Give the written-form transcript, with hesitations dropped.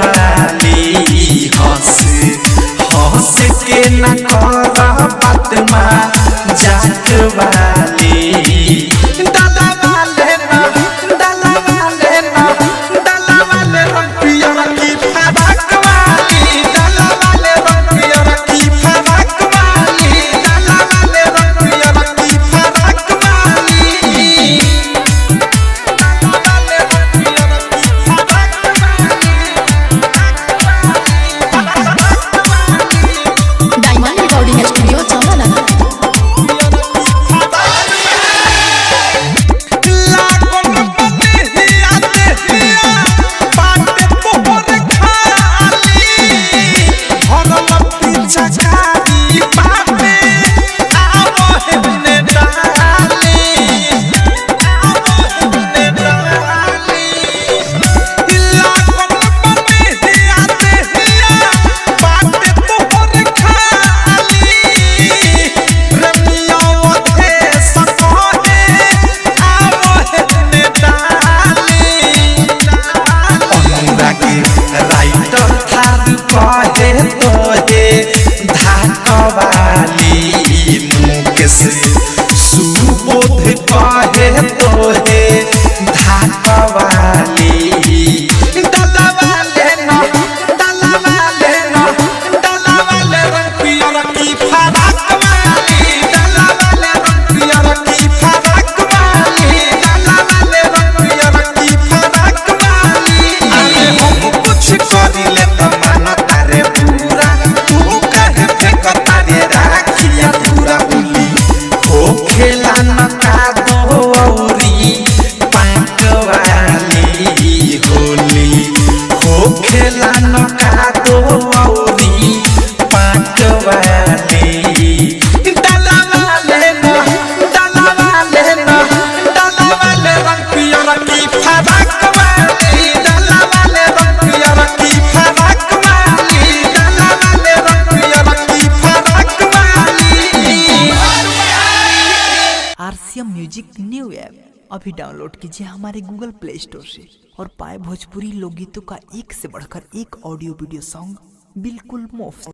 वाली हंस हंस के न कर बात जात वाली डाला वाले ना डाला वाले ना डाला वाले रंगिया की फराक वाली डाला वाले रंगिया की फराक वाली डाला वाले रंगिया की फराक वाली diamond recording studio Jamnagar. Writer Tharu कहे तोहे धाकवाली मुकेश सुबोध कहे तोहे धाकवाली डाला वाले न डाला वाले न डाला वाले रंगिया की फराक वाली डाला वाले रंगिया की फराक वाली डाला वाले रंगिया की फराक वाली अरे हम कुछ करिले त माना तारे पूरा तू कहे फेंक तारे राखिया पूरा उली हो खेला न का दोरी पाक वाली होली हो खेला न का दोरी पाक वाली डाला वाले न डाला वाले न डाला वाले रंगिया की फराक वाली डाला वाले रंगिया की फराक वाली डाला वाले रंगिया की फराक वाली। आरसीएम म्यूजिक न्यू ऐप अभी डाउनलोड कीजिए हमारे गूगल प्ले स्टोर से और पाए भोजपुरी लोकगीतों का एक से बढ़कर एक ऑडियो वीडियो सॉन्ग बिल्कुल मुफ्त।